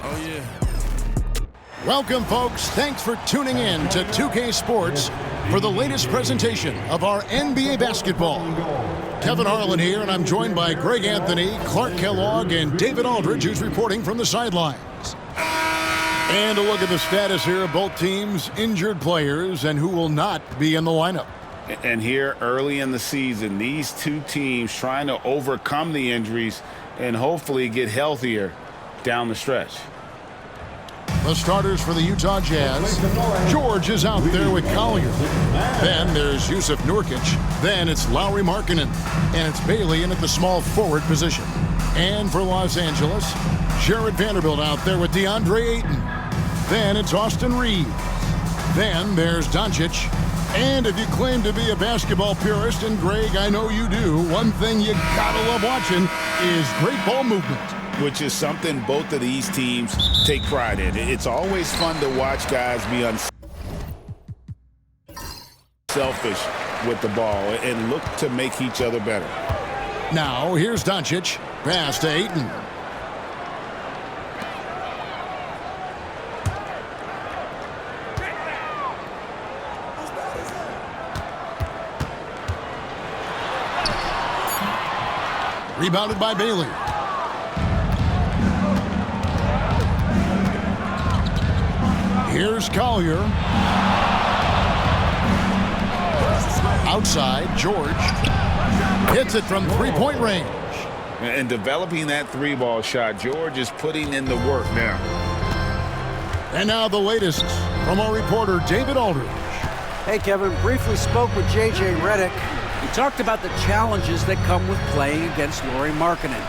Oh, yeah. Welcome, folks. Thanks for tuning in to 2K Sports for the latest presentation of our NBA basketball. Kevin Harlan here, and I'm joined by Greg Anthony, Clark Kellogg, and David Aldridge, who's reporting from the sidelines. And a look at the status here of both teams' injured players and who will not be in the lineup. And here early in the season, these two teams trying to overcome the injuries and hopefully get healthier down the stretch. The starters for the Utah Jazz. George is out there with Collier. Then there's Jusuf Nurkic. Then it's Lauri Markkanen. And it's Bailey in at the small forward position. And for Los Angeles, Jared Vanderbilt out there with DeAndre Ayton. Then it's Austin Reeves. Then there's Doncic. And if you claim to be a basketball purist, and Greg, I know you do, one thing you gotta love watching is great ball movement. Which is something both of these teams take pride in. It's always fun to watch guys be unselfish with the ball and look to make each other better. Now, here's Doncic. Pass to Ayton. Rebounded by Bailey. Here's Collier. Outside, George. Hits it from three-point range. And developing that three-ball shot, George is putting in the work now. And now the latest from our reporter, David Aldridge. Hey, Kevin. Briefly spoke with J.J. Redick. He talked about the challenges that come with playing against Lauri Markkanen.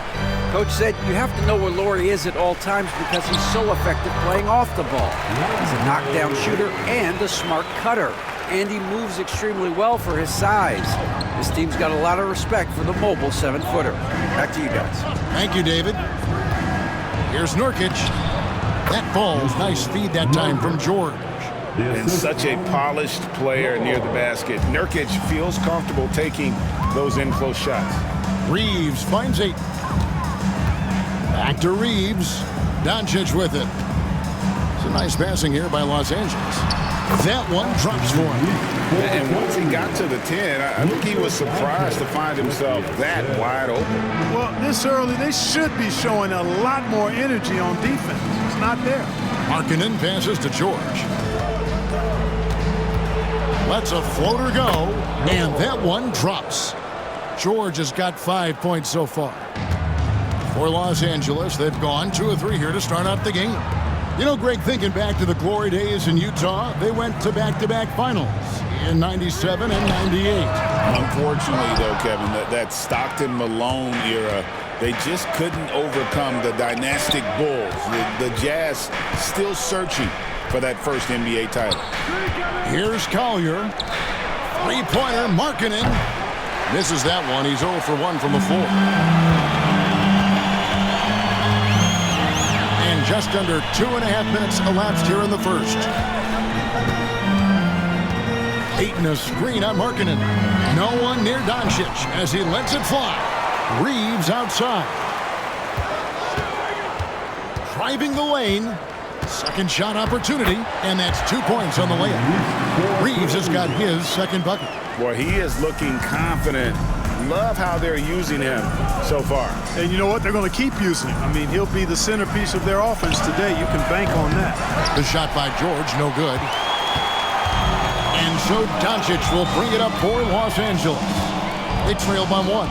Coach said you have to know where Lauri is at all times because he's so effective playing off the ball. He's a knockdown shooter and a smart cutter. And he moves extremely well for his size. This team's got a lot of respect for the mobile 7-footer. Back to you guys. Thank you, David. Here's Nurkic. That falls. Nice feed that time from George. And such a polished player near the basket. Nurkic feels comfortable taking those in-close shots. Reeves finds Ayton. Back to Reeves. Doncic with it. It's a nice passing here by Los Angeles. That one drops for him. And once he got to the 10, I think he was surprised to find himself that wide open. Well, this early, they should be showing a lot more energy on defense. It's not there. Markkanen passes to George. Lets a floater go, and that one drops. George has got 5 points so far. For Los Angeles, they've gone 2 of 3 here to start out the game. You know, Greg, thinking back to the glory days in Utah, they went to back-to-back finals in 97 and 98. Unfortunately, though, Kevin, that Stockton-Malone era, they just couldn't overcome the dynastic Bulls. The Jazz still searching for that first NBA title. Here's Collier. Three-pointer, Markkanen. Misses that one. He's 0 for 1 from the floor. And just under 2.5 minutes elapsed here in the first. Ayton a screen on Markkanen. No one near Doncic as he lets it fly. Reeves outside. Driving the lane. Second shot opportunity, and that's 2 points on the layup. Reeves has got his second bucket. Boy, he is looking confident. Love how they're using him so far. And you know what? They're going to keep using him. I mean, he'll be the centerpiece of their offense today. You can bank on that. The shot by George, no good. And so Doncic will bring it up for Los Angeles. They trail by 1.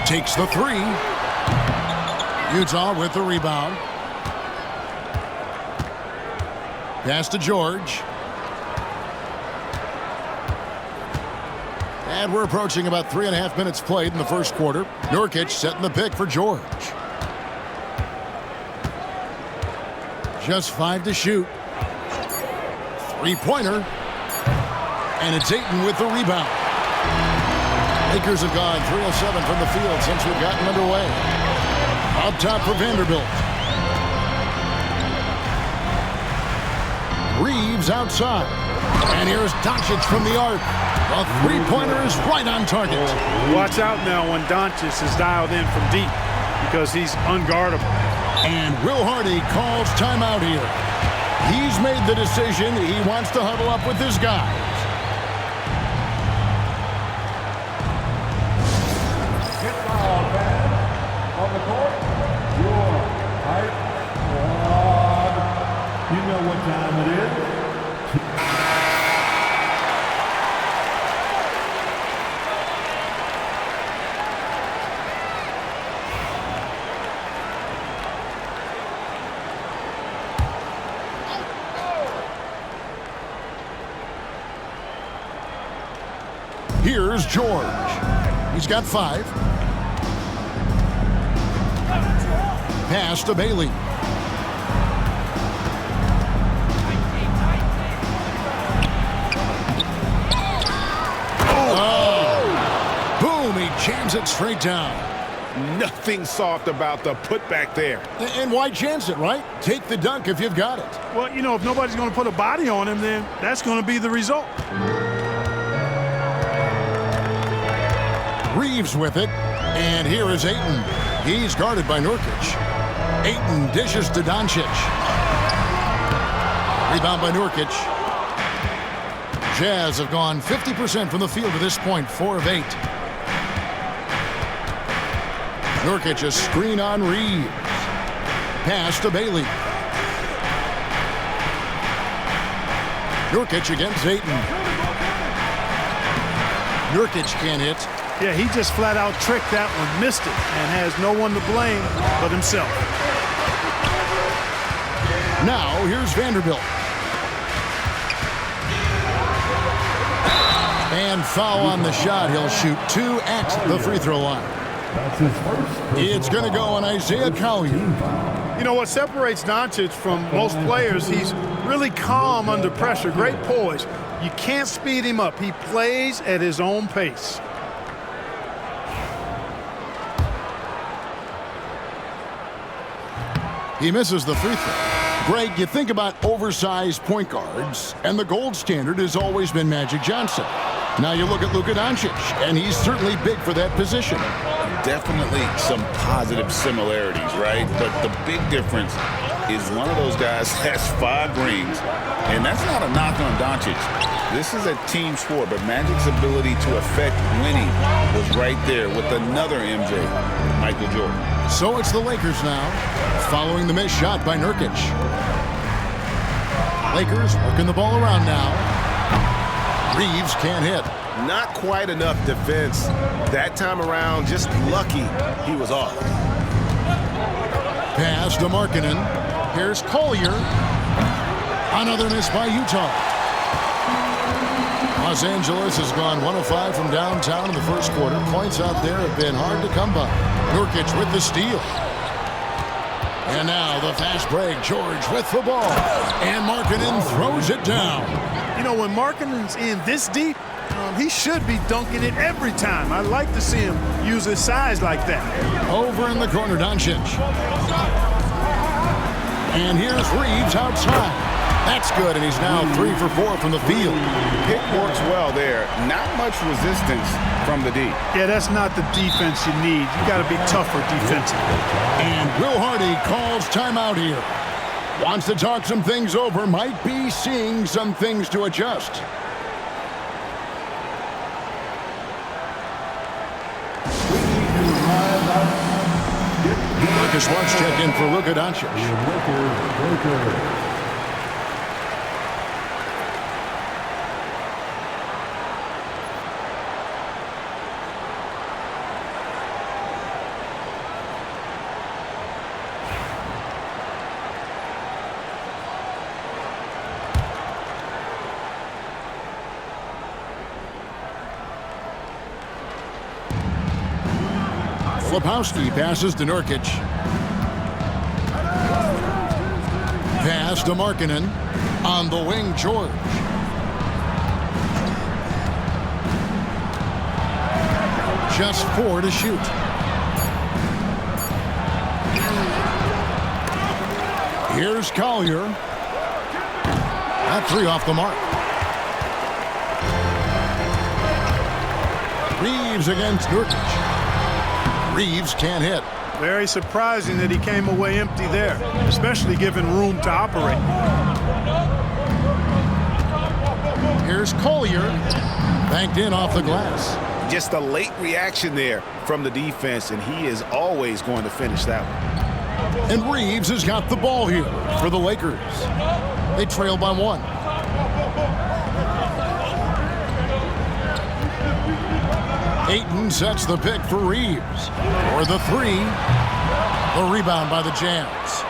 Takes the 3. Utah with the rebound. Pass to George. And we're approaching about 3.5 minutes played in the first quarter. Nurkic setting the pick for George. Just 5 to shoot. Three-pointer. And it's Ayton with the rebound. Lakers have gone 3 of 7 from the field since we've gotten underway. Up top for Vanderbilt. Reeves outside. And here's Doncic from the arc. A three-pointer is right on target. Watch out now when Doncic is dialed in from deep because he's unguardable. And Will Hardy calls timeout here. He's made the decision. He wants to huddle up with his guys. On the court, your hype squad. You know what time it is. Here's George. He's got 5. Pass to Bailey. Oh! Boom! He jams it straight down. Nothing soft about the putback there. And why chance it, right? Take the dunk if you've got it. Well, you know, if nobody's going to put a body on him, then that's going to be the result. Reeves with it. And here is Ayton. He's guarded by Nurkic. Ayton dishes to Doncic. Rebound by Nurkic. Jazz have gone 50% from the field to this point, 4 of 8. Nurkic a screen on Reeves. Pass to Bailey. Nurkic against Ayton. Nurkic can't hit. Yeah, he just flat out tricked that one, missed it, and has no one to blame but himself. Now, here's Vanderbilt. And foul on the shot. He'll shoot 2 at the free throw line. That's his first. It's going to go on Isaiah Collier. You know what separates Doncic from most players, he's really calm under pressure, great poise. You can't speed him up. He plays at his own pace. He misses the free throw. Greg, you think about oversized point guards, and the gold standard has always been Magic Johnson. Now you look at Luka Doncic, and he's certainly big for that position. Definitely some positive similarities, right? But the big difference is one of those guys has 5 rings, and that's not a knock on Doncic. This is a team sport, but Magic's ability to affect winning was right there with another MJ, Michael Jordan. So it's the Lakers now, following the missed shot by Nurkic. Lakers working the ball around now. Reeves can't hit. Not quite enough defense that time around. Just lucky he was off. Pass to Markkanen. Here's Collier. Another miss by Utah. Los Angeles has gone 1 of 5 from downtown in the first quarter. Points out there have been hard to come by. Nurkic with the steal. And now the fast break. George with the ball. And Markkanen throws it down. You know, when Markkanen's in this deep, he should be dunking it every time. I like to see him use his size like that. Over in the corner, Doncic. And here's Reeves outside. That's good, and he's now 3 for 4 from the field. Pick works well there. Not much resistance from the D. Yeah, that's not the defense you need. You got to be tougher defensively. And Will Hardy calls timeout here. Wants to talk some things over. Might be seeing some things to adjust. Marcus Smart's check in for Luka Doncic. Filipowski passes to Nurkic. Pass to Markkanen. On the wing, George. Just 4 to shoot. Here's Collier. That 3 off the mark. Reeves against Nurkic. Reeves can't hit. Very surprising that he came away empty there, especially given room to operate. Here's Collier. Banked in off the glass. Just a late reaction there from the defense, and he is always going to finish that one. And Reeves has got the ball here for the Lakers. They trail by 1. Ayton sets the pick for Reeves. For the 3. The rebound by the Jazz.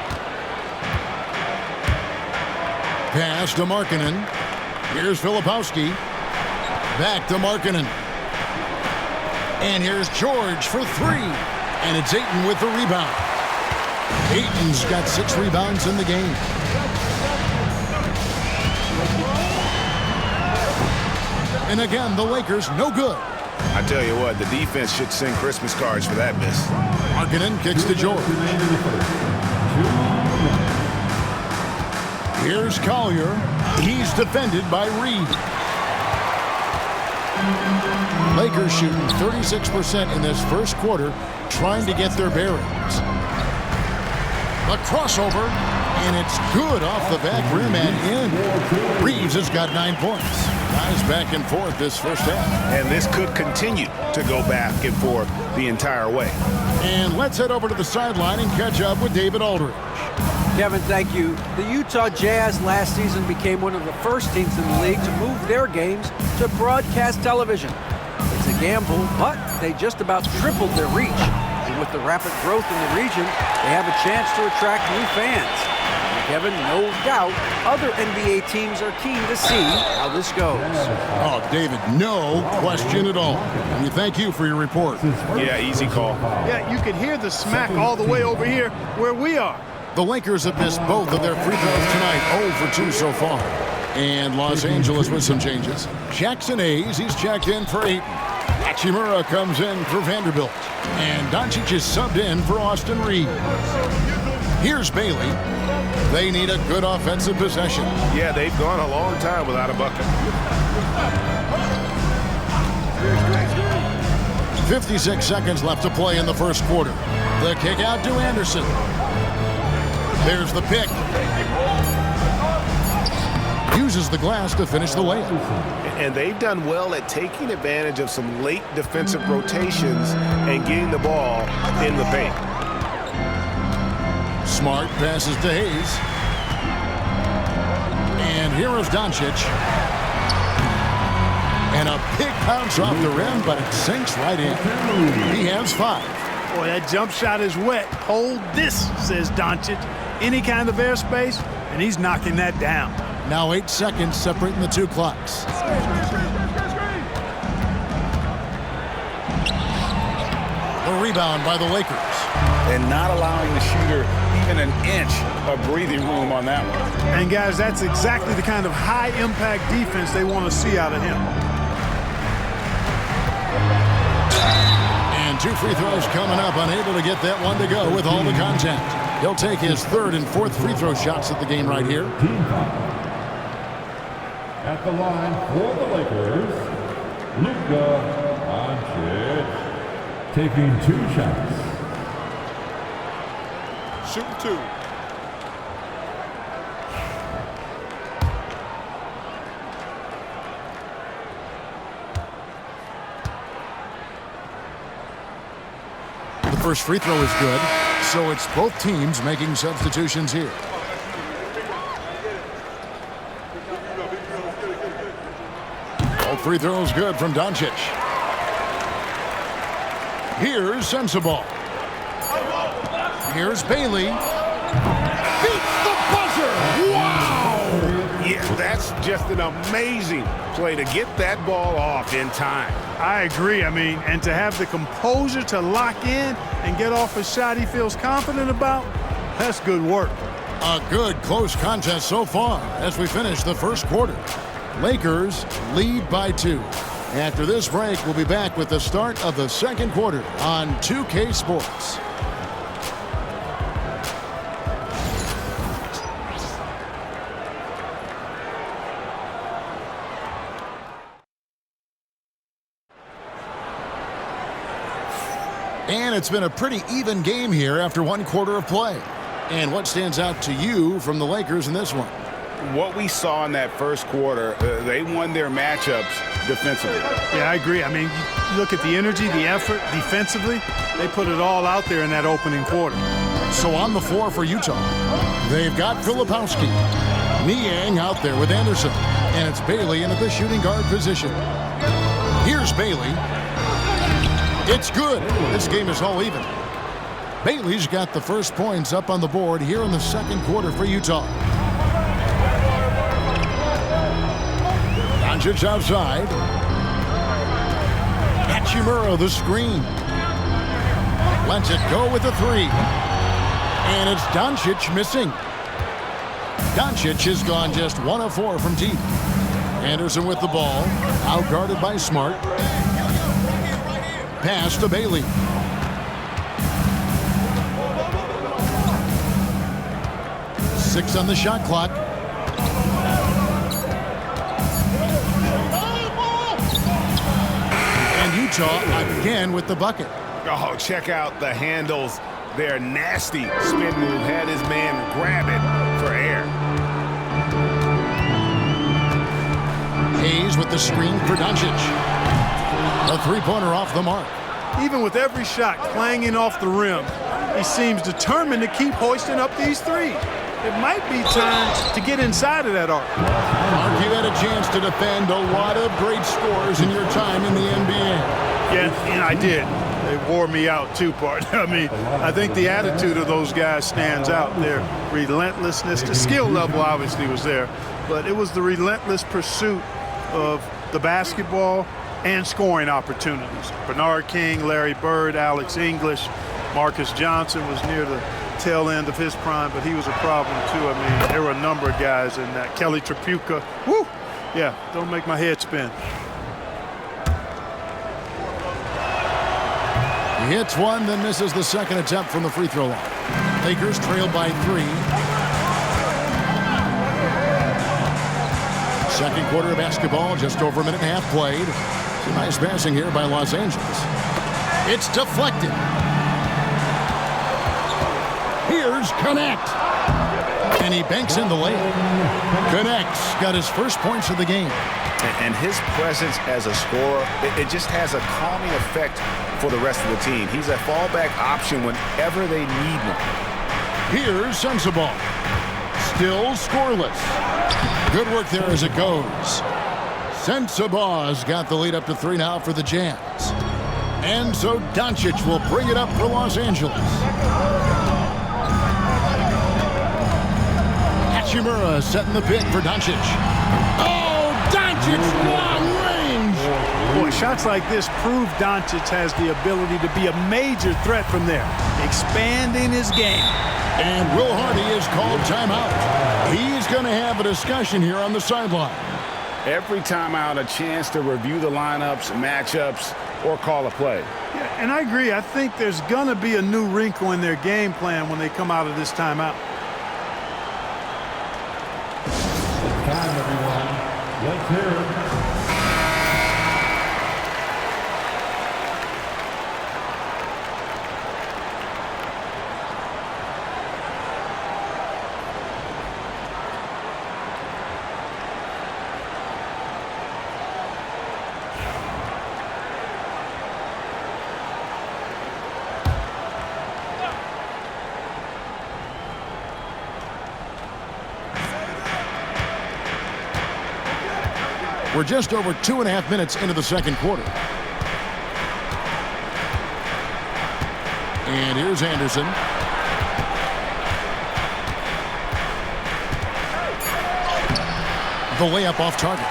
Pass to Markkanen. Here's Filipowski. Back to Markkanen. And here's George for 3. And it's Ayton with the rebound. Ayton's got 6 rebounds in the game. And again, the Lakers no good. I tell you what, the defense should send Christmas cards for that miss. Markkanen kicks to George. Here's Collier. He's defended by Reed. Lakers shooting 36% in this first quarter, trying to get their bearings. A crossover, and it's good off the back rim and in. Reeves has got 9 points. Guys back and forth this first half. And this could continue to go back and forth the entire way. And let's head over to the sideline and catch up with David Aldridge. Kevin, thank you. The Utah Jazz last season became one of the first teams in the league to move their games to broadcast television. It's a gamble, but they just about tripled their reach. And with the rapid growth in the region, they have a chance to attract new fans. And Kevin, no doubt, other NBA teams are keen to see how this goes. Oh, David, no question at all. And we thank you for your report. Yeah, easy call. Yeah, you could hear the smack all the way over here where we are. The Lakers have missed both of their free throws tonight, 0 for 2 so far. And Los Angeles with some changes. Jackson Hayes, he's checked in for Ayton. Hachimura comes in for Vanderbilt. And Doncic is subbed in for Austin Reeves. Here's Bailey. They need a good offensive possession. Yeah, they've gone a long time without a bucket. 56 seconds left to play in the first quarter. The kick out to Anderson. There's the pick. Uses the glass to finish the layup. And they've done well at taking advantage of some late defensive rotations and getting the ball in the paint. Smart passes to Hayes. And here is Doncic. And a big bounce off the rim, but it sinks right in. He has 5. Boy, that jump shot is wet. Hold this, says Doncic. Any kind of airspace, and he's knocking that down. Now 8 seconds separating the 2 clocks. The rebound by the Lakers. And not allowing the shooter even an inch of breathing room on that one. And guys, that's exactly the kind of high-impact defense they want to see out of him. And 2 free throws coming up, unable to get that one to go with all the contact. He'll take his 3rd and 4th free throw shots at the game right here. At the line for the Lakers, Luka Doncic taking 2 shots. Shoot 2. The first free throw is good, so it's both teams making substitutions here. All free throws good from Doncic. Here's Sensabaugh. Here's Bailey. Beats the buzzer! Wow! Yeah, that's just an amazing play to get that ball off in time. I agree. I mean, and to have the composure to lock in and get off a shot he feels confident about, that's good work. A good close contest so far as we finish the first quarter. Lakers lead by 2. After this break, we'll be back with the start of the second quarter on 2K Sports. And it's been a pretty even game here after one quarter of play. And what stands out to you from the Lakers in this one? What we saw in that first quarter, they won their matchups defensively. Yeah, I agree. I mean, you look at the energy, the effort defensively, they put it all out there in that opening quarter. So on the floor for Utah, they've got Filipowski. Niang out there with Anderson. And it's Bailey in at the shooting guard position. Here's Bailey. It's good. This game is all even. Bailey's got the first points up on the board here in the second quarter for Utah. Doncic outside. Hachimura the screen. Lets it go with a three. And it's Doncic missing. Doncic has gone just 1 of 4 from deep. Anderson with the ball. Out-guarded by Smart. Pass to Bailey. Six on the shot clock. And Utah again with the bucket. Oh, check out the handles. They're nasty. Spin move had his man grab it for air. Hayes with the screen for Doncic. A three-pointer off the mark. Even with every shot clanging off the rim, he seems determined to keep hoisting up these threes. It might be time to get inside of that arc. Mark, you had a chance to defend a lot of great scores in your time in the NBA. Yeah, and I did. They wore me out too, partner. I mean, I think the attitude of those guys stands out. Their relentlessness, the skill level obviously was there, but it was the relentless pursuit of the basketball and scoring opportunities. Bernard King, Larry Bird, Alex English, Marcus Johnson was near the tail end of his prime, but he was a problem too. I mean, there were a number of guys in that. Kelly Tripucka, whoo, yeah, don't make my head spin. He hits one, then misses the second attempt from the free throw line. Lakers trail by 3. Second quarter of basketball, just over a minute and a half played. Some nice passing here by Los Angeles. It's deflected. Here's Connect. And he banks in the layup. Connect's got his first points of the game. And his presence as a scorer, it just has a calming effect for the rest of the team. He's a fallback option whenever they need one. Here's Sensabaugh. Still scoreless. Good work there as it goes. Sensabaugh's got the lead up to 3 now for the Jazz. And so Doncic will bring it up for Los Angeles. Hachimura setting the pick for Doncic. Oh, Doncic long range. Boy, shots like this prove Doncic has the ability to be a major threat from there, expanding his game. And Will Hardy is called timeout. He's going to have a discussion here on the sideline. Every timeout, a chance to review the lineups, matchups, or call a play. Yeah, and I agree. I think there's going to be a new wrinkle in their game plan when they come out of this timeout. Time, everyone. Let's hear it. We're just over 2.5 minutes into the second quarter. And here's Anderson. The layup off target.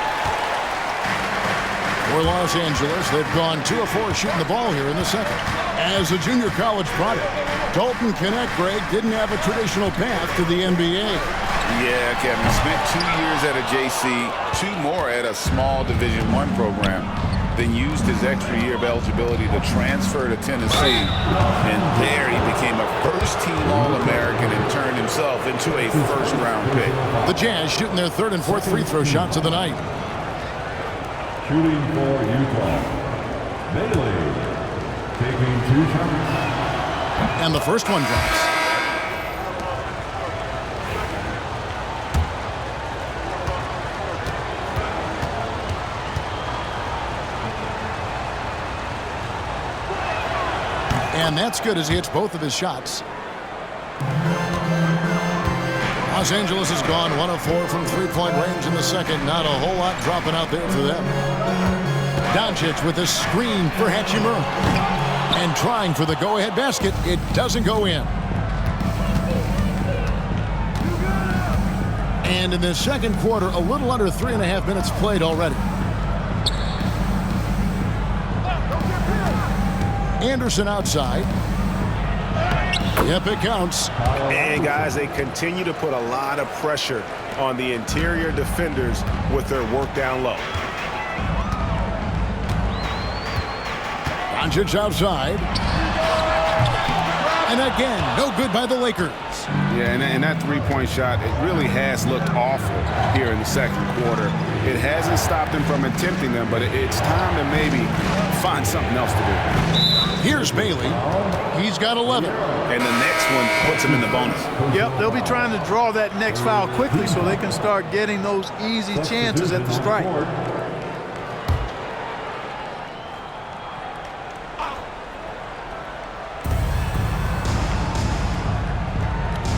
For Los Angeles, they've gone 2 of 4 shooting the ball here in the second. As a junior college product, Dalton Connect, Greg, didn't have a traditional path to the NBA. Yeah, Kevin, spent 2 years at a JC, 2 more at a small Division I program, then used his extra year of eligibility to transfer to Tennessee. And there he became a first-team All-American and turned himself into a first-round pick. The Jazz shooting their 3rd and 4th free throw shots of the night. Shooting for Utah, Bailey. taking 2 shots. And the first one drops. And that's good as he hits both of his shots. Los Angeles has gone 1 of 4 from three-point range in the second. Not a whole lot dropping out there for them. Doncic with a screen for Hachimura. And trying for the go-ahead basket. It doesn't go in. And in the second quarter, a little under 3.5 minutes played already. Anderson outside. Yep, it counts. And guys, they continue to put a lot of pressure on the interior defenders with their work down low. Doncic outside. And again, no good by the Lakers. Yeah, and that three-point shot, it really has looked awful here in the second quarter. It hasn't stopped him from attempting them, but it's time to maybe find something else to do. Here's Bailey. He's got 11. And the next one puts him in the bonus. Yep, they'll be trying to draw that next foul quickly so they can start getting those easy chances at the strike.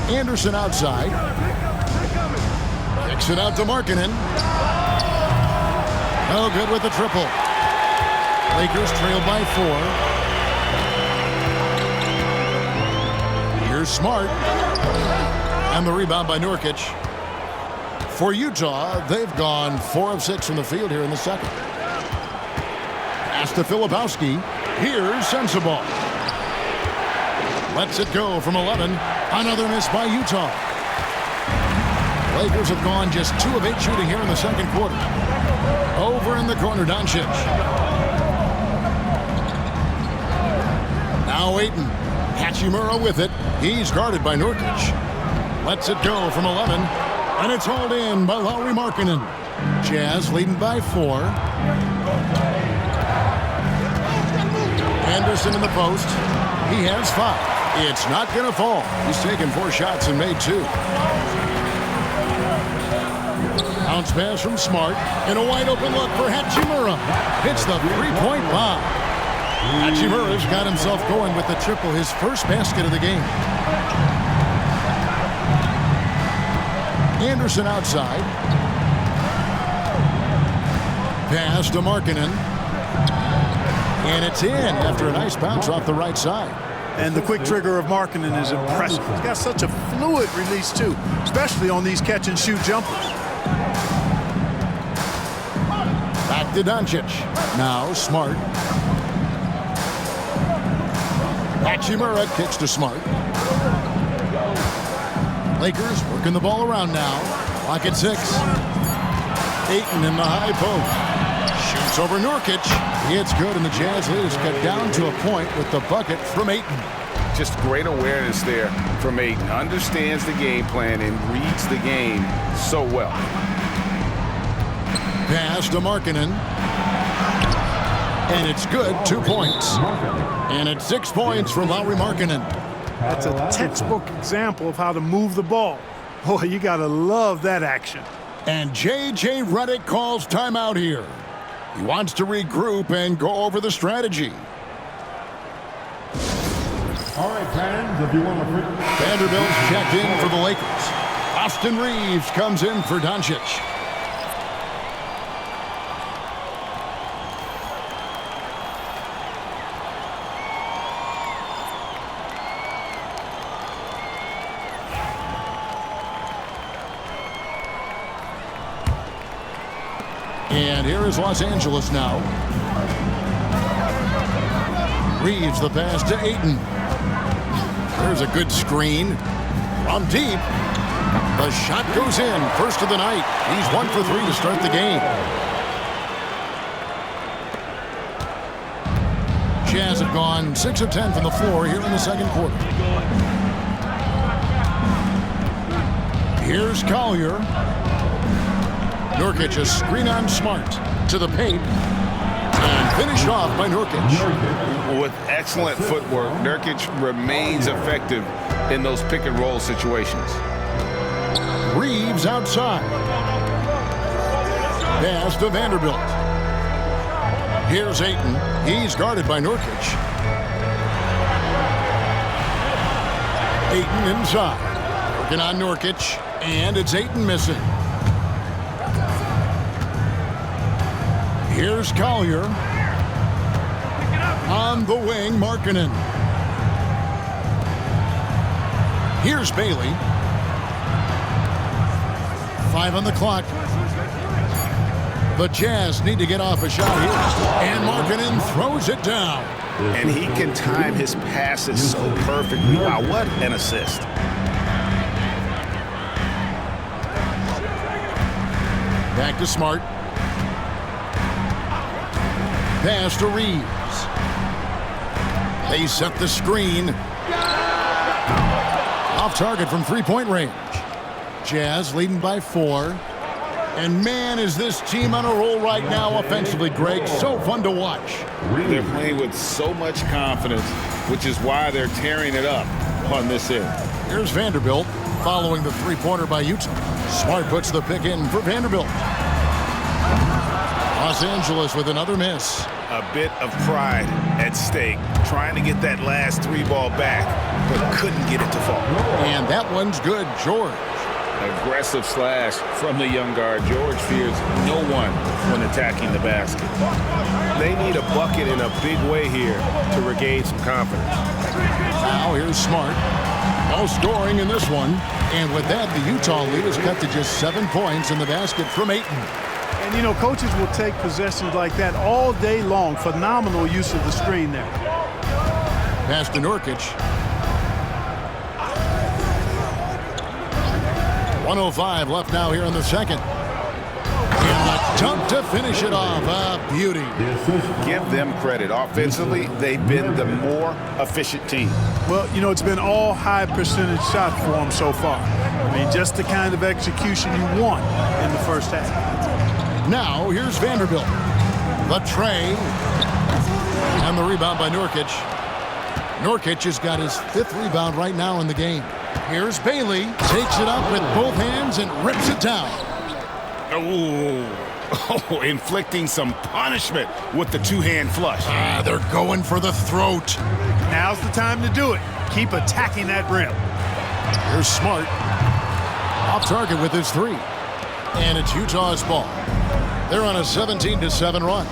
Anderson outside. Kicks it out to Markkanen. No good with the triple. Lakers trail by 4. Here's Smart. And the rebound by Nurkic. For Utah, they've gone 4 of 6 from the field here in the second. Pass to Filipowski. Here's Sensabaugh. Lets it go from 11. Another miss by Utah. Lakers have gone just 2 of 8 shooting here in the second quarter. Over in the corner, Doncic. Now Ayton. Hachimura with it. He's guarded by Nurkic. Lets it go from 11. And it's hauled in by Lauri Markkanen. Jazz leading by 4. Anderson in the post. He has 5. It's not going to fall. He's taken 4 shots and made 2. Bounce pass from Smart. And a wide open look for Hachimura. Hits the three-point bomb. Hachimura's got himself going with the triple, his first basket of the game. Anderson outside. Pass to Markkanen. And it's in after a nice bounce off the right side. And the quick trigger of Markkanen is impressive. He's got such a fluid release, too, especially on these catch-and-shoot jumpers. Back to Doncic. Now Smart. Hachimura kicks to Smart. Lakers working the ball around now. Clock at 6. Ayton in the high post. Shoots over Nurkic. It's good, and the Jazz lead is cut down to a point with the bucket from Ayton. Just great awareness there from Ayton. Understands the game plan and reads the game so well. Pass to Markkanen. And it's good, 2 points. And it's 6 points from Lauri Markkanen. That's a textbook example of how to move the ball. Boy, you got to love that action. And J.J. Redick calls timeout here. He wants to regroup and go over the strategy. All right, fans, if you want to... Vanderbilt's checked in for the Lakers. Austin Reeves comes in for Doncic. And here is Los Angeles now. Reeves the pass to Ayton. There's a good screen. From deep. The shot goes in. First of the night. He's 1 for 3 to start the game. Jazz have gone 6 of 10 from the floor here in the second quarter. Here's Collier. Nurkic a screen on Smart to the paint. And finished off by Nurkic. With excellent footwork, Nurkic remains effective in those pick and roll situations. Reeves outside. Pass to Vanderbilt. Here's Ayton. He's guarded by Nurkic. Ayton inside. Working on Nurkic. And it's Ayton missing. Here's Collier. On the wing, Markkanen. Here's Bailey. 5 on the clock. The Jazz need to get off a shot here. And Markkanen throws it down. And he can time his passes so perfectly. Wow, what an assist. Back to Smart. Pass to Reeves. They set the screen. Off target from three-point range. Jazz leading by 4. And man, is this team on a roll right now offensively, Greg. So fun to watch. They're playing with so much confidence, which is why they're tearing it up on this end. Here's Vanderbilt following the three-pointer by Utah. Smart puts the pick in for Vanderbilt. Los Angeles with another miss. A bit of pride at stake, trying to get that last 3 ball back, but couldn't get it to fall. And that one's good, George. Aggressive slash from the young guard. George fears no one when attacking the basket. They need a bucket in a big way here to regain some confidence. Now here's Smart. No scoring in this one. And with that, the Utah lead is cut to just 7 points in the basket from Ayton. And, you know, coaches will take possessions like that all day long. Phenomenal use of the screen there. Pass to Nurkic. 1:05 left now here in the second. And the dunk to finish it off. A beauty. Give them credit. Offensively, they've been the more efficient team. Well, you know, it's been all high percentage shot for them so far. I mean, just the kind of execution you want in the first half. Now here's Vanderbilt. The tray. And the rebound by Nurkic. Nurkic has got his 5th rebound right now in the game. Here's Bailey. Takes it up with both hands and rips it down. Oh, inflicting some punishment with the 2-hand flush. They're going for the throat. Now's the time to do it. Keep attacking that rim. Here's Smart. Off target with his 3. And it's Utah's ball. They're on a 17-7 run.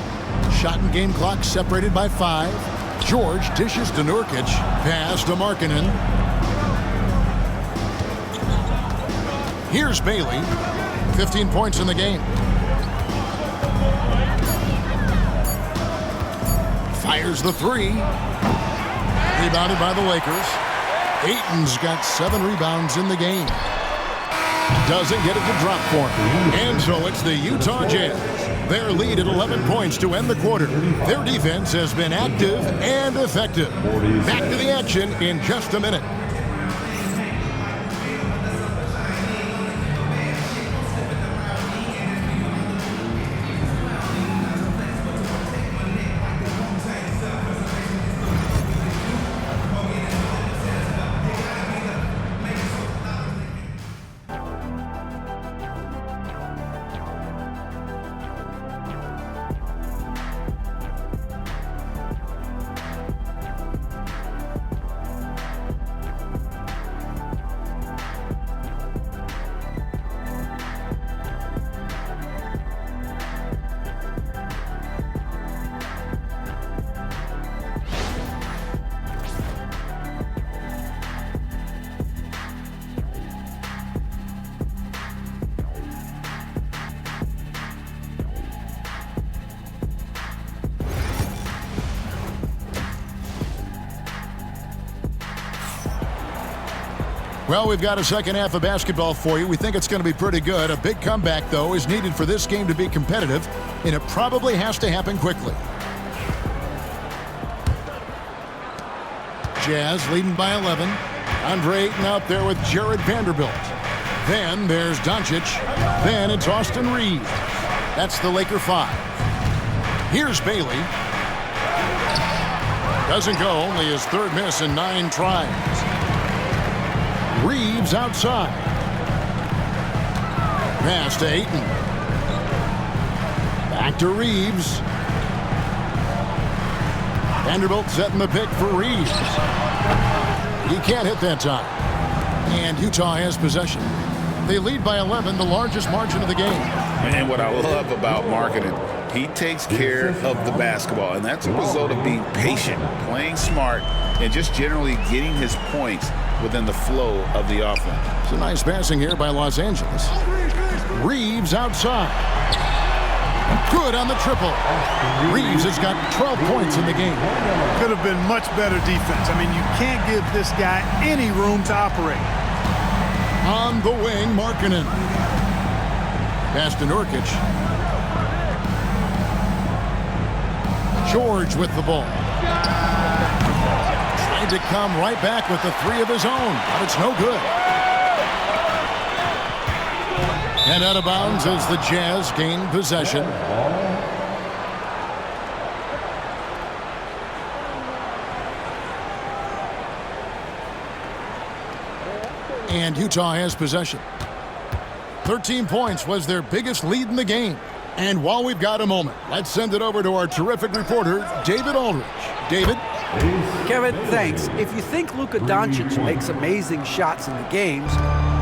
Shot and game clock separated by 5. George dishes to Nurkic. Pass to Markkanen. Here's Bailey. 15 points in the game. Fires the 3. Rebounded by the Lakers. Ayton's got 7 rebounds in the game. Doesn't get it to drop for him. And so it's the Utah Jazz. Their lead at 11 points to end the quarter. Their defense has been active and effective. Back to the action in just a minute. Well, we've got a second half of basketball for you. We think it's going to be pretty good. A big comeback, though, is needed for this game to be competitive, and it probably has to happen quickly. Jazz leading by 11. Andre Ayton out there with Jared Vanderbilt. Then there's Doncic. Then it's Austin Reeves. That's the Laker 5. Here's Bailey. Doesn't go, only his third miss in 9 tries. Reeves outside. Pass to Ayton. Back to Reeves. Vanderbilt setting the pick for Reeves. He can't hit that time. And Utah has possession. They lead by 11, the largest margin of the game. And what I love about Markkanen, he takes care of the basketball, and that's a result of being patient, playing smart, and just generally getting his points within the flow of the offense. It's a nice passing here by Los Angeles. Reeves outside. Good on the triple. Reeves has got 12 points in the game. Could have been much better defense. I mean, you can't give this guy any room to operate. On the wing, Markkanen. Pass to Nurkic. George with the ball. Tried to come right back with the 3 of his own, but it's no good. And out of bounds as the Jazz gain possession. And Utah has possession. 13 points was their biggest lead in the game. And while we've got a moment, let's send it over to our terrific reporter, David Aldridge. David? Kevin, thanks. If you think Luka Doncic makes amazing shots in the games,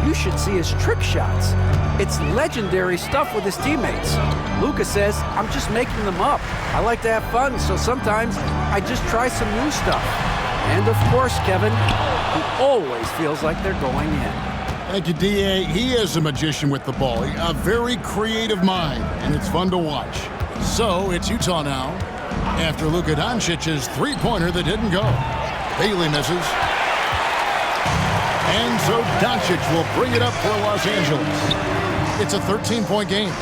you should see his trick shots. It's legendary stuff with his teammates. Luka says, I'm just making them up. I like to have fun, so sometimes I just try some new stuff. And of course, Kevin, he always feels like they're going in. Thank you, D.A. He is a magician with the ball. A very creative mind, and it's fun to watch. So, it's Utah now, after Luka Doncic's three-pointer that didn't go. Bailey misses. And so Doncic will bring it up for Los Angeles. It's a 13-point game.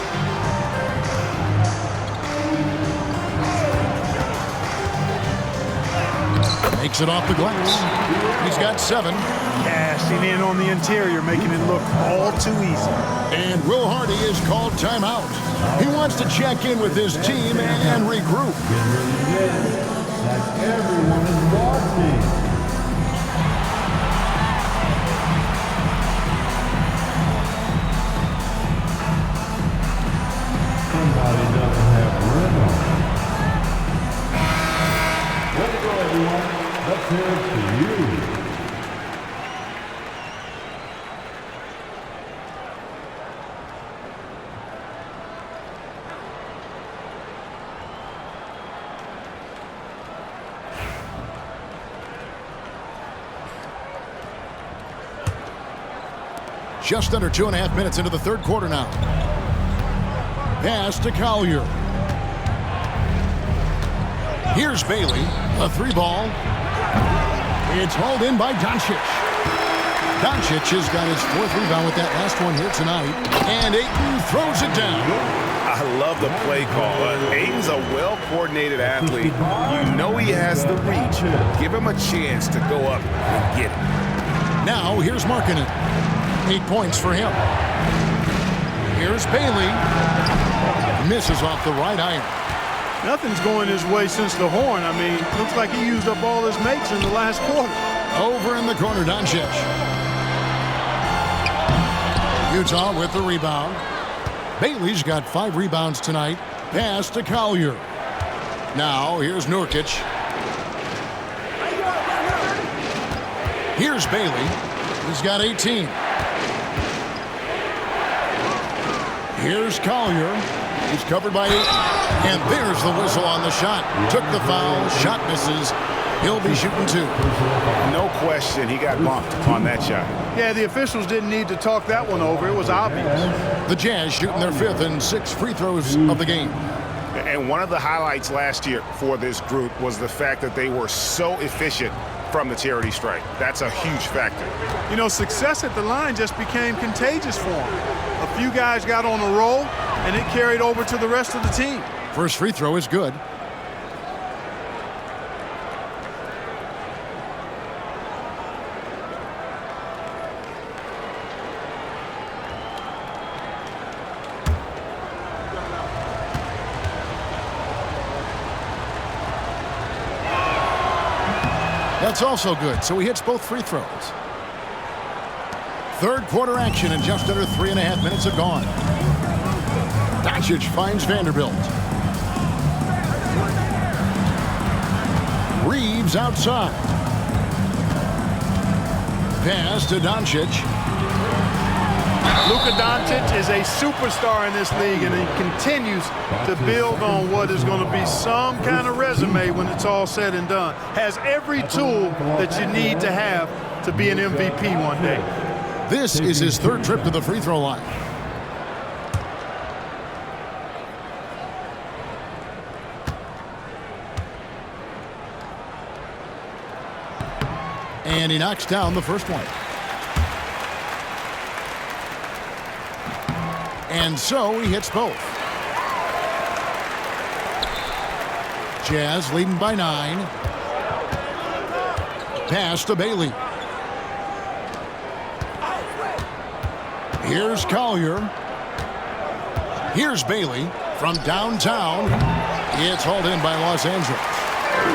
Makes it off the glass. He's got 7. Cashing in on the interior, making it look all too easy. And Will Hardy is called timeout. He wants to check in with his team and regroup. That everyone is watching. Somebody doesn't have rhythm. Let's go, everyone. Let's hear it for you. Just under 2.5 minutes into the third quarter now. Pass to Collier. Here's Bailey. A 3-ball. It's hauled in by Doncic. Doncic has got his 4th rebound with that last one here tonight. And Ayton throws it down. I love the play call. Ayton's a well-coordinated athlete. You know he has the reach. Give him a chance to go up and get it. Now here's Markkanen. 8 points for him. Here's Bailey. Misses off the right iron. Nothing's going his way since the horn. I mean, looks like he used up all his mates in the last quarter. Over in the corner, Doncic. Utah with the rebound. Bailey's got 5 rebounds tonight. Pass to Collier. Now, here's Nurkic. Here's Bailey. He's got 18. Here's Collier. He's covered by 8. And there's the whistle on the shot. Took the foul. Shot misses. He'll be shooting 2. No question, he got bumped on that shot. Yeah, the officials didn't need to talk that one over. It was obvious. The Jazz shooting their 5th and 6th free throws of the game. And one of the highlights last year for this group was the fact that they were so efficient from the charity stripe. That's a huge factor. You know, success at the line just became contagious for them. A few guys got on a roll, and it carried over to the rest of the team. First free throw is good. That's also good, so he hits both free throws. Third quarter action, and just under 3.5 minutes have gone. Doncic finds Vanderbilt. Reeves outside. Pass to Doncic. Luka Doncic is a superstar in this league, and he continues to build on what is going to be some kind of resume when it's all said and done. Has every tool that you need to have to be an MVP one day. This is his third trip to the free throw line. And he knocks down the first one. And so he hits both. Jazz leading by 9. Pass to Bailey. Here's Collier. Here's Bailey from downtown. It's hauled in by Los Angeles.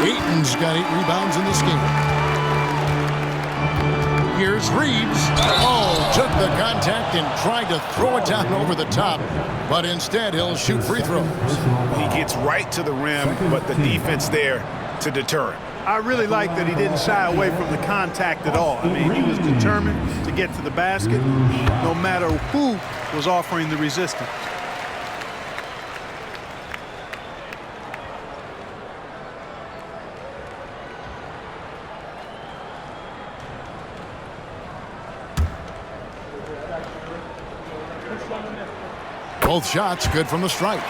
Ayton's got 8 rebounds in this game. Here's Reeves. Oh, took the contact and tried to throw it down over the top, but instead he'll shoot free throws. He gets right to the rim, but the defense there to deter him. I really like that he didn't shy away from the contact at all. I mean, he was determined to get to the basket no matter who was offering the resistance. Both shots good from the stripe.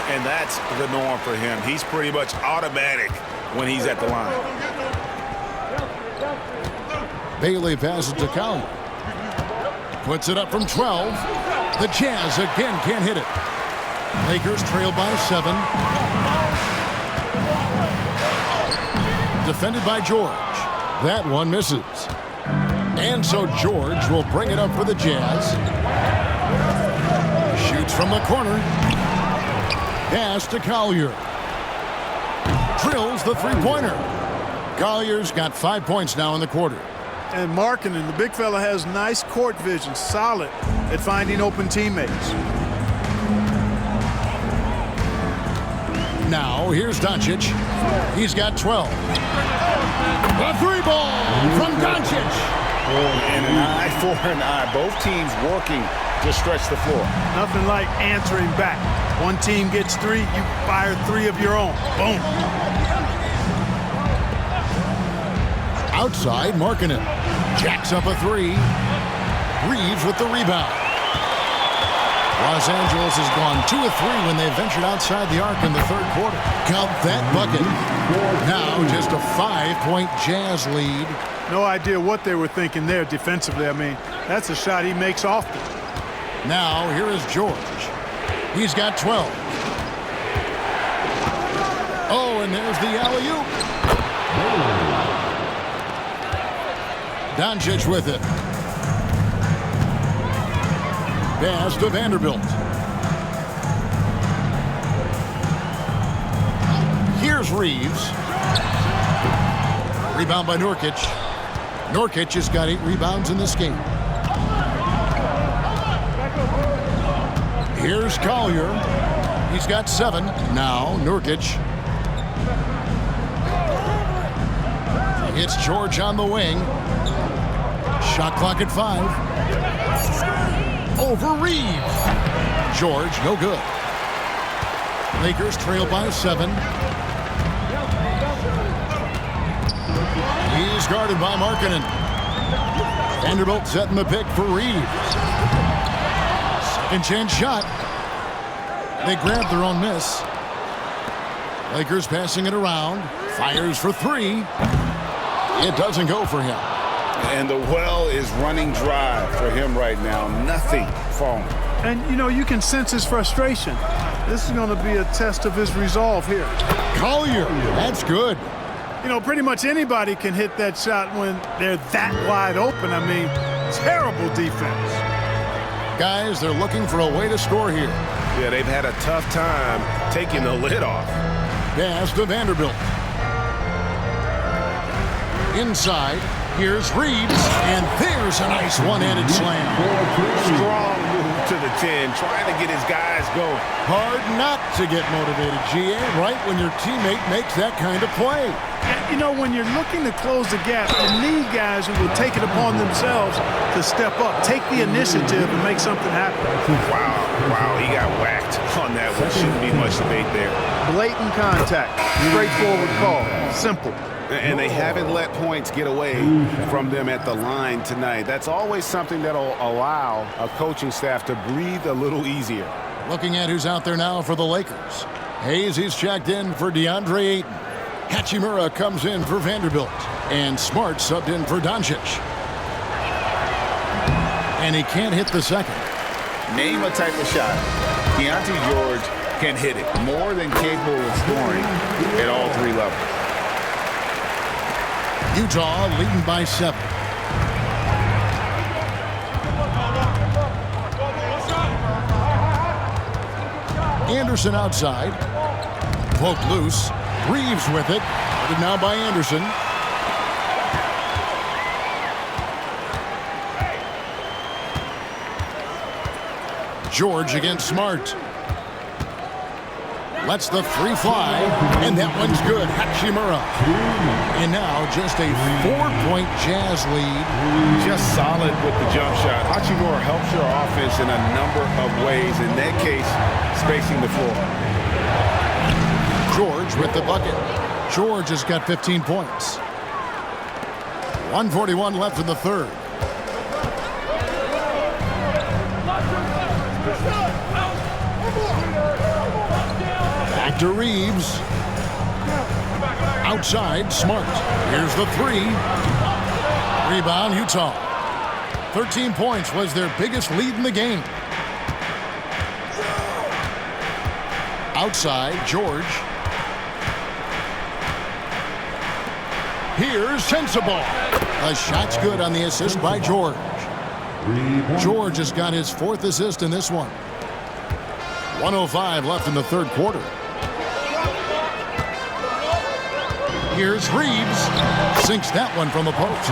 And that's the norm for him. He's pretty much automatic when he's at the line. Bailey passes to Collier. Puts it up from 12. The Jazz again can't hit it. Lakers trail by 7. Defended by George. That one misses. And so George will bring it up for the Jazz. Shoots from the corner. Pass to Collier. Drills the three-pointer. Collier's got 5 points now in the quarter. And Markkanen, the big fella, has nice court vision, solid at finding open teammates. Now here's Doncic. He's got 12. A 3-ball from Doncic. And an eye for an eye. Both teams working to stretch the floor. Nothing like answering back. One team gets 3, you fire 3 of your own. Boom. Outside, Markkanen jacks up a 3. Reeves with the rebound. Los Angeles has gone 2 of 3 when they ventured outside the arc in the third quarter. Count that bucket. Now just a 5-point Jazz lead. No idea what they were thinking there defensively. I mean, that's a shot he makes often. Now here is George. He's got 12. Oh, and there's the alley-oop. Doncic with it. Pass to Vanderbilt. Here's Reeves. Rebound by Nurkic. Nurkic has got 8 rebounds in this game. Here's Collier. He's got 7. Now Nurkic. It's George on the wing. Shot clock at 5. Over Reeves. George, no good. Lakers trail by 7. He's guarded by Markkanen. Vanderbilt setting the pick for Reeves. Second chance shot. They grabbed their own miss. Lakers passing it around. Fires for 3. It doesn't go for him. And the well is running dry for him right now. Nothing falling. And, you know, you can sense his frustration. This is going to be a test of his resolve here. Collier, that's good. You know, pretty much anybody can hit that shot when they're that wide open. I mean, terrible defense. Guys, they're looking for a way to score here. Yeah, they've had a tough time taking the lid off. Pass to Vanderbilt. Inside, here's Reeves, and there's a nice one-handed slam. Strong move to the 10, trying to get his guys going. Hard not to get motivated, GA, right when your teammate makes that kind of play. You know, when you're looking to close the gap, you need guys who will take it upon themselves to step up, take the initiative, and make something happen. Wow, he got whacked on that one. Shouldn't be much debate there. Blatant contact, straightforward call, simple. And they haven't let points get away from them at the line tonight. That's always something that'll allow a coaching staff to breathe a little easier. Looking at who's out there now for the Lakers. Hayes, he's checked in for DeAndre Ayton. Hachimura comes in for Vanderbilt. And Smart subbed in for Doncic. And he can't hit the second. Name a type of shot Keontae George can hit it. More than capable of scoring at all three levels. Utah leading by 7. Anderson outside. Poked loose. Reeves with it. Guarded now by Anderson. George against Smart. Lets the 3 fly, and that one's good. Hachimura. And now just a 4-point Jazz lead. Just solid with the jump shot. Hachimura helps your offense in a number of ways. In that case, spacing the floor. George with the bucket. George has got 15 points. 1:41 left in the third. Back to Reeves. Outside, Smart. Here's the 3. Rebound, Utah. 13 points was their biggest lead in the game. Outside, George. Here's Sensabaugh. The shot's good on the assist by George. George has got his 4th assist in this one. 1:05 left in the third quarter. Here's Reeves. Sinks that one from the post.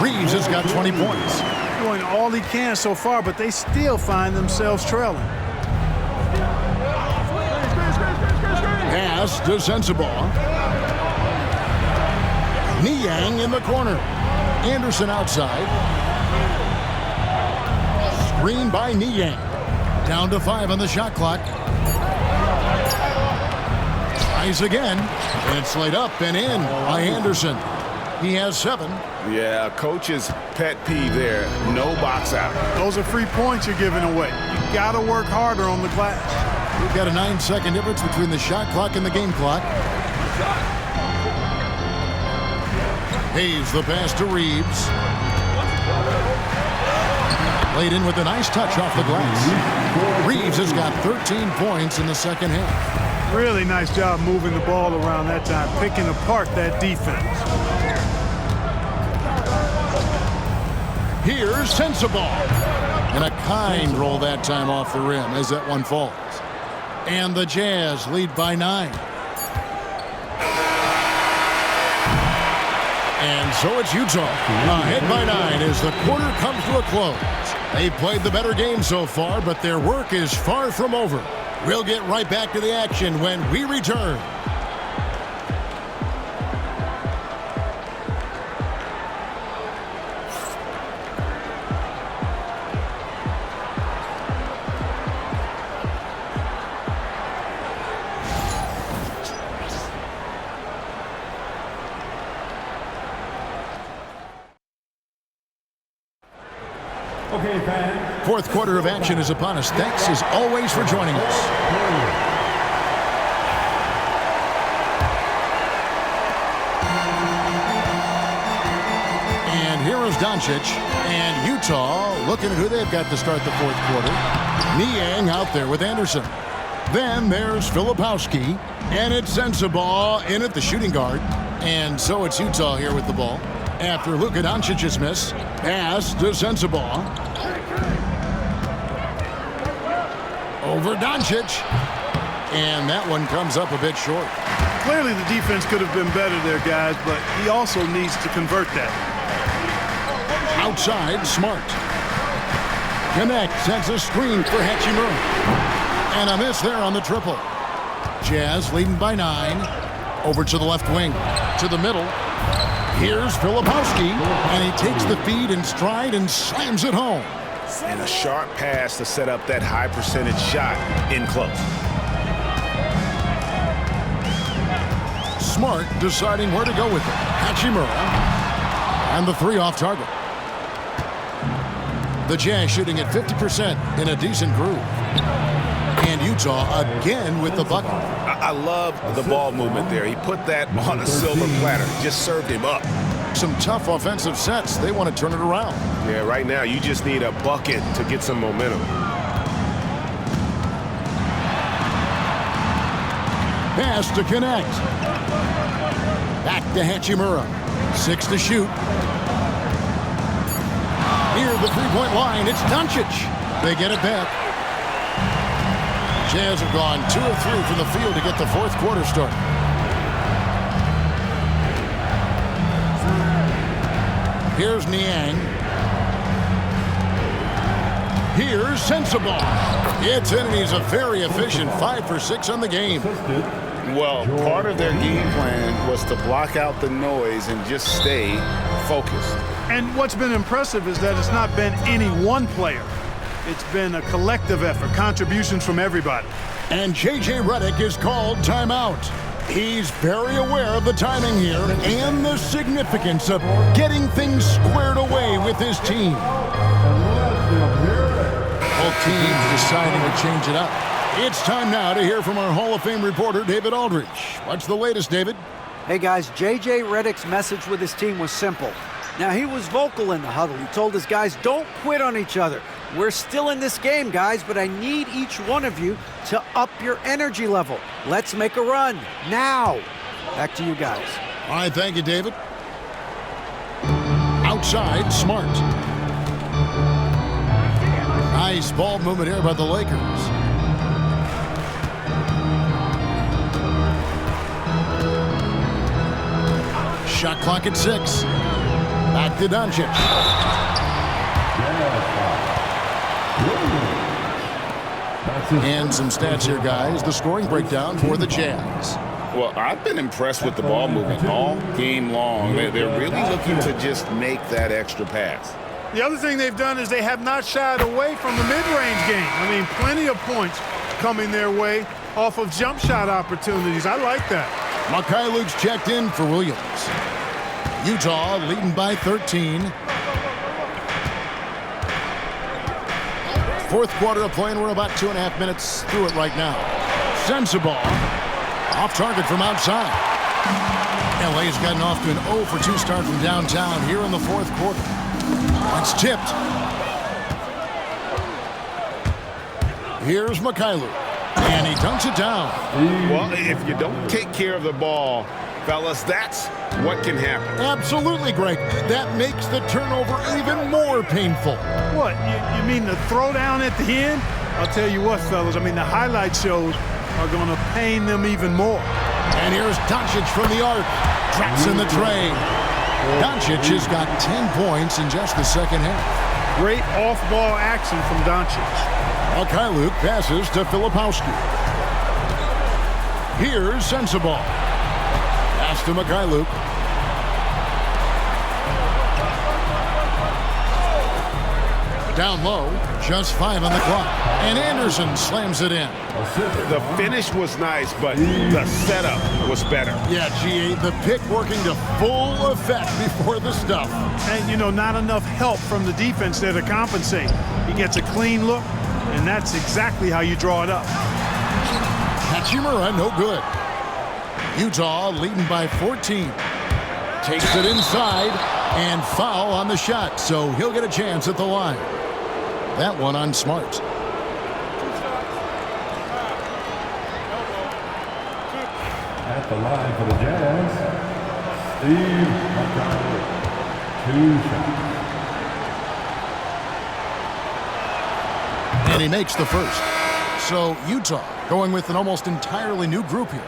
Reeves has got 20 points. Doing all he can so far, but they still find themselves trailing. Pass to Sensabaugh. Niang in the corner. Anderson outside. Screen by Niang. Down to 5 on the shot clock. Tries again. And it's laid up and in by Anderson. He has 7. Yeah, coach's pet peeve there. No box out. Those are free points you're giving away. You got to work harder on the glass. We've got a 9-second difference between the shot clock and the game clock. Hayes the pass to Reeves. Laid in with a nice touch off the glass. Reeves has got 13 points in the second half. Really nice job moving the ball around that time, picking apart that defense. Here's Sensabaugh. And a kind roll that time off the rim as that one falls. And the Jazz lead by 9. And so it's Utah ahead by 9 as the quarter comes to a close. They've played the better game so far, but their work is far from over. We'll get right back to the action when we return. Okay, fans. Fourth quarter of action is upon us. Thanks as always for joining us. And here is Doncic. And Utah looking at who they've got to start the fourth quarter. Niang out there with Anderson. Then there's Filipowski. And it's Sensabaugh in at the shooting guard. And so it's Utah here with the ball. After Luka Doncic's miss, pass to Sensabaugh. Over Doncic. And that one comes up a bit short. Clearly the defense could have been better there, guys, but he also needs to convert that. Outside, Smart. Connect, sends a screen for Hachimura. And a miss there on the triple. Jazz leading by 9. Over to the left wing. To the middle. Here's Filipowski. And he takes the feed in stride and slams it home. And a sharp pass to set up that high percentage shot in close. Smart deciding where to go with it. Hachimura. And the 3 off target. The Jazz shooting at 50% in a decent groove. And Utah again with the bucket. I love the ball movement there. He put that on a silver platter. Just served him up. Some tough offensive sets. They want to turn it around. Yeah, right now you just need a bucket to get some momentum. Pass to connect. Back to Hachimura. 6 to shoot. Near the three-point line, it's Doncic. They get it back. Jazz have gone 2 of 3 from the field to get the fourth quarter started. Here's Niang. Here's Sensabaugh. It's in, and he's a very efficient 5 for 6 on the game. Well, part of their game plan was to block out the noise and just stay focused. And what's been impressive is that it's not been any one player. It's been a collective effort, contributions from everybody. And J.J. Redick is called timeout. He's very aware of the timing here and the significance of getting things squared away with his team. Both teams deciding to change it up. It's time now to hear from our Hall of Fame reporter, David Aldridge. What's the latest, David? Hey guys, J.J. Redick's message with his team was simple. Now, he was vocal in the huddle. He told his guys, don't quit on each other. We're still in this game, guys, but I need each one of you to up your energy level. Let's make a run, now. Back to you guys. All right, thank you, David. Outside, Smart. Nice ball movement here by the Lakers. Shot clock at 6. Back to Doncic. And some stats here, guys. The scoring breakdown for the Jazz. Well, I've been impressed with the ball movement all game long. They're really looking to just make that extra pass. The other thing they've done is they have not shied away from the mid-range game. I mean, plenty of points coming their way off of jump shot opportunities. I like that. Mykhailiuk's checked in for Williams. Utah leading by 13. Fourth quarter of play, and we're about 2.5 minutes through it right now. Sensabaugh off target from outside. LA's gotten off to an 0 for 2 start from downtown here in the fourth quarter. It's tipped. Here's Mykhailiuk, and he dunks it down. Well, if you don't take care of the ball, fellas, that's what can happen. Absolutely, Greg. That makes the turnover even more painful. What, you mean the throwdown at the end? I'll tell you what, fellas, I mean, the highlight shows are going to pain them even more. And here's Doncic from the arc. Traps in the tray. Doncic has got 10 points in just the second half. Great off-ball action from Doncic. Mykhailiuk passes to Filipowski. Here's Sensabaugh. Pass to Mykhailiuk. Down low, just 5 on the clock. And Anderson slams it in. The finish was nice, but the setup was better. Yeah, G.A., the pick working to full effect before the stuff. And, you know, not enough help from the defense there to compensate. He gets a clean look, and that's exactly how you draw it up. Hachimura, no good. Utah leading by 14. Takes it inside, and foul on the shot, so he'll get a chance at the line. That one on Smart. At the line for the Jazz, Steve McConnell. 2 shots. And he makes the first. So Utah going with an almost entirely new group here.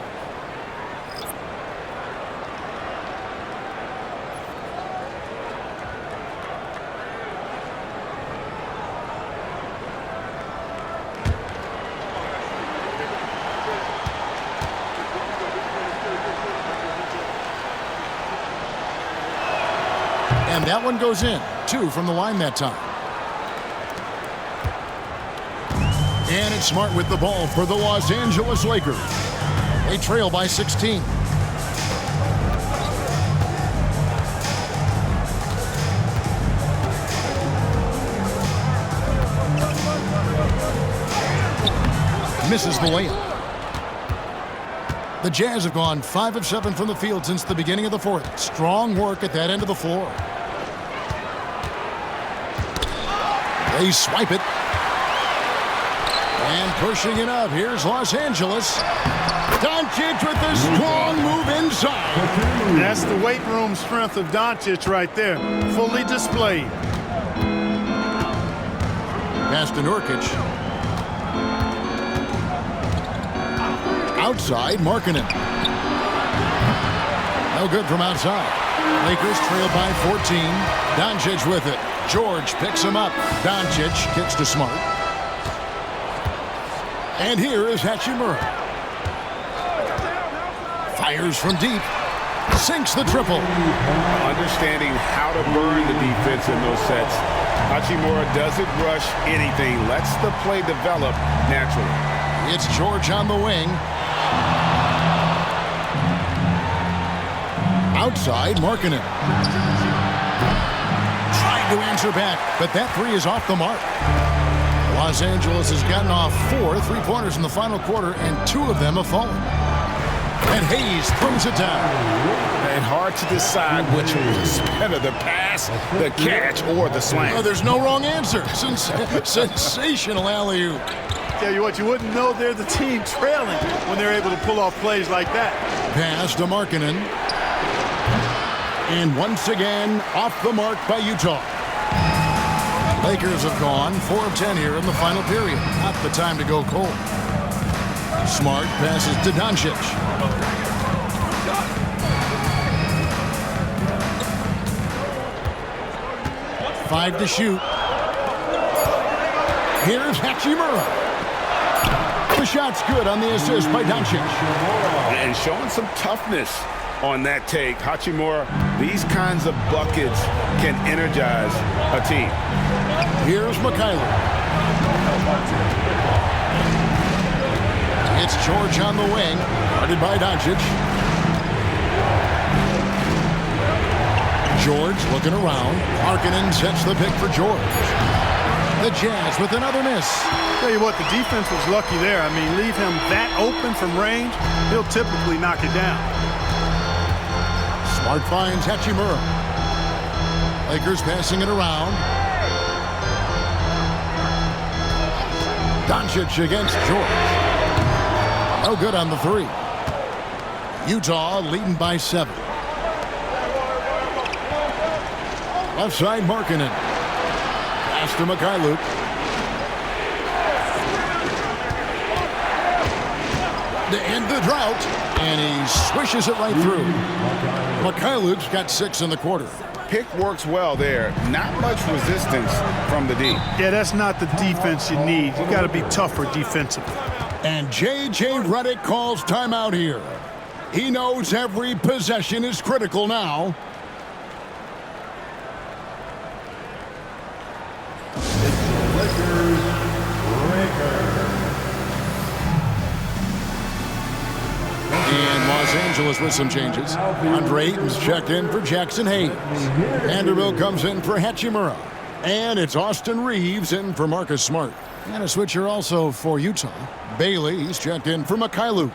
And that one goes in. 2 from the line that time. And it's Smart with the ball for the Los Angeles Lakers. They trail by 16. Misses the layup. The Jazz have gone 5 of 7 from the field since the beginning of the fourth. Strong work at that end of the floor. They swipe it. And pushing it up. Here's Los Angeles. Doncic with a strong move inside. That's the weight room strength of Doncic right there. Fully displayed. Pass to Nurkic. Outside, Markkanen. No good from outside. Lakers trail by 14. Doncic with it. George picks him up. Doncic kicks to Smart. And here is Hachimura. Fires from deep. Sinks the triple. Understanding how to burn the defense in those sets. Hachimura doesn't rush anything. Lets the play develop naturally. It's George on the wing. Outside, Markkanen. Trying to answer back, but that three is off the mark. Los Angeles has gotten off 4 3-pointers in the final quarter, and 2 of them have fallen. And Hayes throws it down. And hard to decide which was better, the pass, the catch, or the slam. Oh, there's no wrong answer. Sensational alley-oop. Tell you what, you wouldn't know they're the team trailing when they're able to pull off plays like that. Pass to Markkanen. And once again, off the mark by Utah. Lakers have gone 4 of 10 here in the final period. Not the time to go cold. Smart passes to Doncic. Five to shoot. Here's Hachimura. The shot's good on the assist by Doncic. And showing some toughness on that take. Hachimura, these kinds of buckets can energize a team. Here's Mikhailuk. It's George on the wing, guarded by Doncic. George looking around. Markkanen sets the pick for George. The Jazz with another miss. Tell you what, the defense was lucky there. I mean, leave him that open from range, he'll typically knock it down. Smart finds Hachimura. Lakers passing it around. Doncic against George. No good on the three. Utah leading by 7. Left side, Markkanen. Pass to Mikhailuk. To end the drought, and he swishes it right through. Mikhailuk's got 6 in the quarter. Pick works well there. Not much resistance from the D. Yeah, that's not the defense you need. You got to be tougher defensively. And J.J. Redick calls timeout here. He knows every possession is critical now. And Los Angeles with some changes. Andre Ayton's checked in for Jackson Hayes. Vanderbilt comes in for Hachimura. And it's Austin Reeves in for Marcus Smart. And a switcher also for Utah. Bailey, he's checked in for Mikhailuk.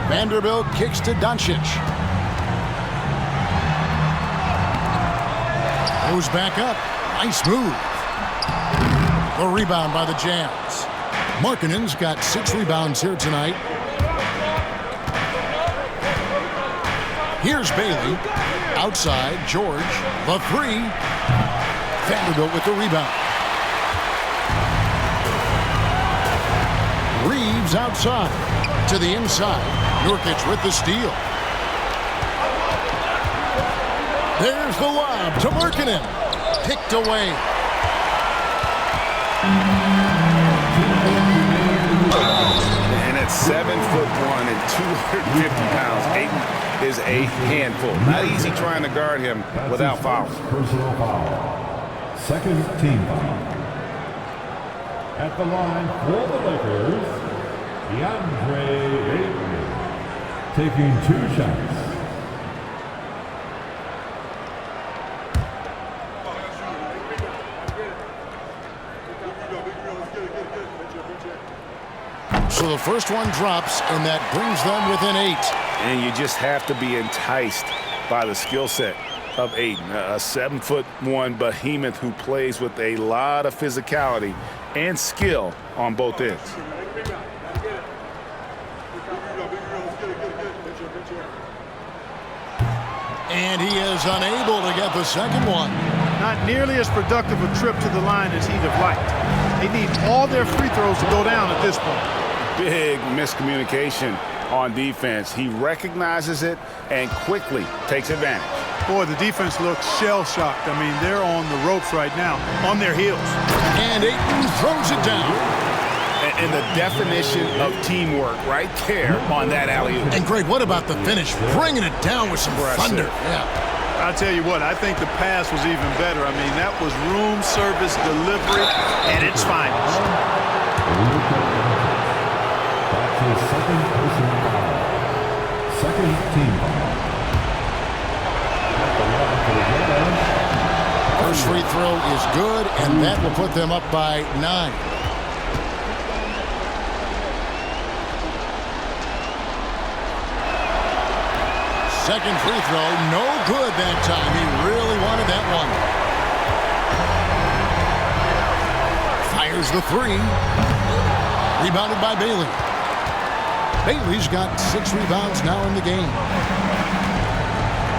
Vanderbilt kicks to Doncic. Goes back up. Nice move. The rebound by the Jazz. Markkanen's got 6 rebounds here tonight. Here's Bailey. Outside, George. The 3. Vanderbilt with the rebound. Reeves outside. To the inside. Nurkic with the steal. There's the lob to Markkanen. Picked away. And at 7'1" and 250 pounds, Ayton is a handful. Not easy trying to guard him without fouls. Personal foul. Second team foul. At the line for the Lakers, DeAndre Ayton, taking 2 shots. So the first one drops, and that brings them within 8. And you just have to be enticed by the skill set of Ayton, a 7'1" behemoth who plays with a lot of physicality and skill on both ends. And he is unable to get the second one. Not nearly as productive a trip to the line as he'd have liked. They need all their free throws to go down at this point. Big miscommunication on defense. He recognizes it and quickly takes advantage. Boy, the defense looks shell-shocked. I mean, they're on the ropes right now, on their heels. And Ayton throws it down. And the definition of teamwork right there on that alley-oop. And Greg, what about the finish? Bringing it down with some thunder. Yeah. I'll tell you what, I think the pass was even better. I mean, that was room service delivery at its finest. That's his second personal foul. Second team foul. At the line for the Jazz. First free throw is good, and that will put them up by 9. Second free throw, no good that time. He really wanted that one. Fires the 3. Rebounded by Bailey. Bailey's got 6 rebounds now in the game.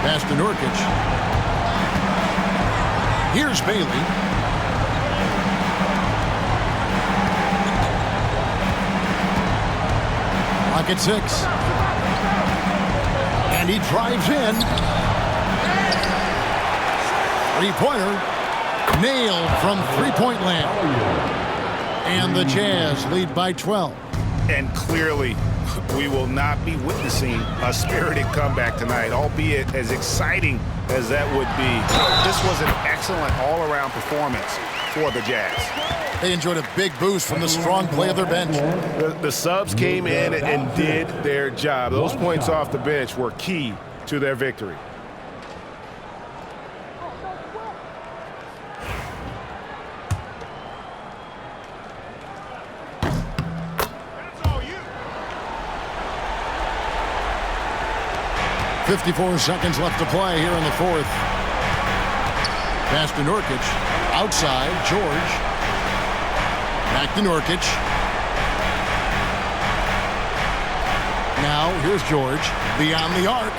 Pass to Nurkic. Here's Bailey. Clock at 6. And he drives in. Three-pointer. Nailed from three-point land. And the Jazz lead by 12. And clearly, we will not be witnessing a spirited comeback tonight, albeit as exciting as that would be. This was an excellent all-around performance for the Jazz. They enjoyed a big boost from the strong play of their bench. The subs came in and did their job. Those points off the bench were key to their victory. .54 seconds left to play here in the fourth. Pass to Nurkic. Outside, George. Back to Nurkic. Now, here's George. Beyond the arc.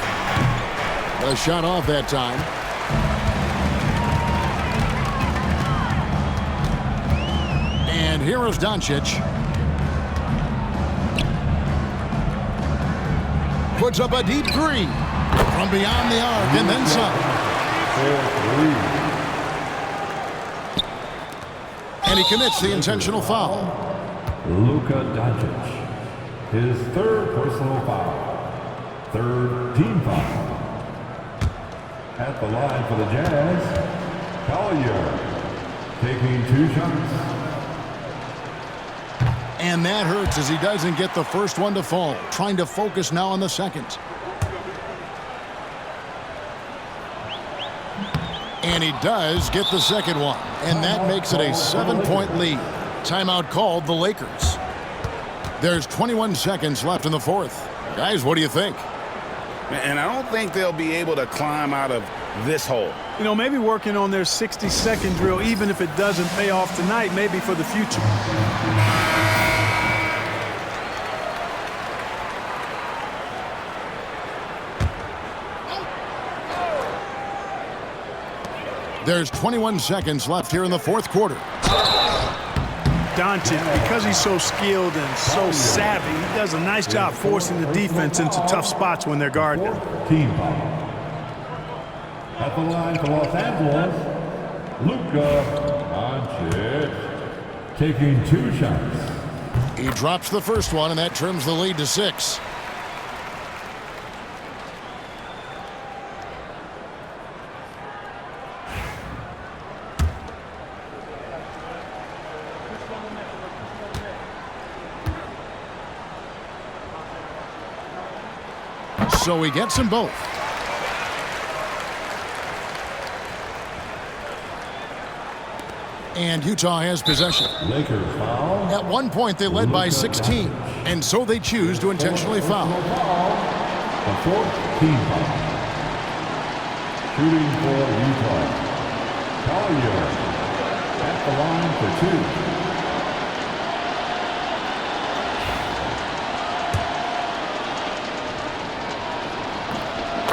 A shot off that time. And here is Doncic. Puts up a deep 3. From beyond the arc, and then some. And he commits the intentional foul. Luka Doncic, his third personal foul. Third team foul. At the line for the Jazz, Collier, taking 2 shots. And that hurts as he doesn't get the first one to fall. Trying to focus now on the second. And he does get the second one. And that makes it a 7-point lead. Timeout called the Lakers. There's 21 seconds left in the fourth. Guys, what do you think? And I don't think they'll be able to climb out of this hole. You know, maybe working on their 60-second drill, even if it doesn't pay off tonight, maybe for the future. There's 21 seconds left here in the fourth quarter. Doncic, because he's so skilled and so savvy, he does a nice job forcing the defense into tough spots when they're guarding him. Team foul. At the line for Los Angeles, Luka Doncic, taking 2 shots. He drops the first one, and that trims the lead to 6. So he gets them both. And Utah has possession. Lakers foul. At one point, they led by 16, and so they choose to intentionally foul. A 14 foul. Shooting for Utah. Collier at the line for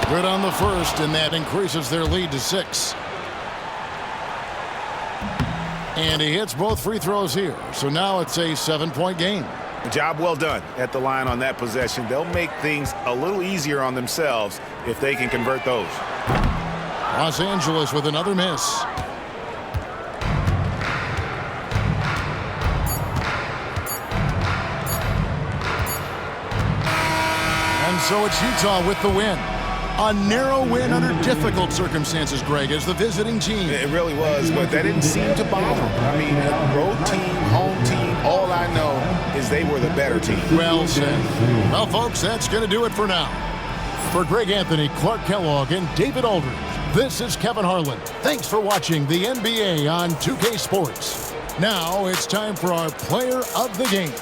2. Good on the first, and that increases their lead to 6. And he hits both free throws here. So now it's a 7-point game. Job well done at the line on that possession. They'll make things a little easier on themselves if they can convert those. Los Angeles with another miss. And so it's Utah with the win. A narrow win under difficult circumstances, Greg, as the visiting team. It really was, but that didn't seem to bother them. I mean, road team, home team, all I know is they were the better team. Well said. Well, folks, that's going to do it for now. For Greg Anthony, Clark Kellogg, and David Aldridge, this is Kevin Harlan. Thanks for watching the NBA on 2K Sports. Now it's time for our player of the game.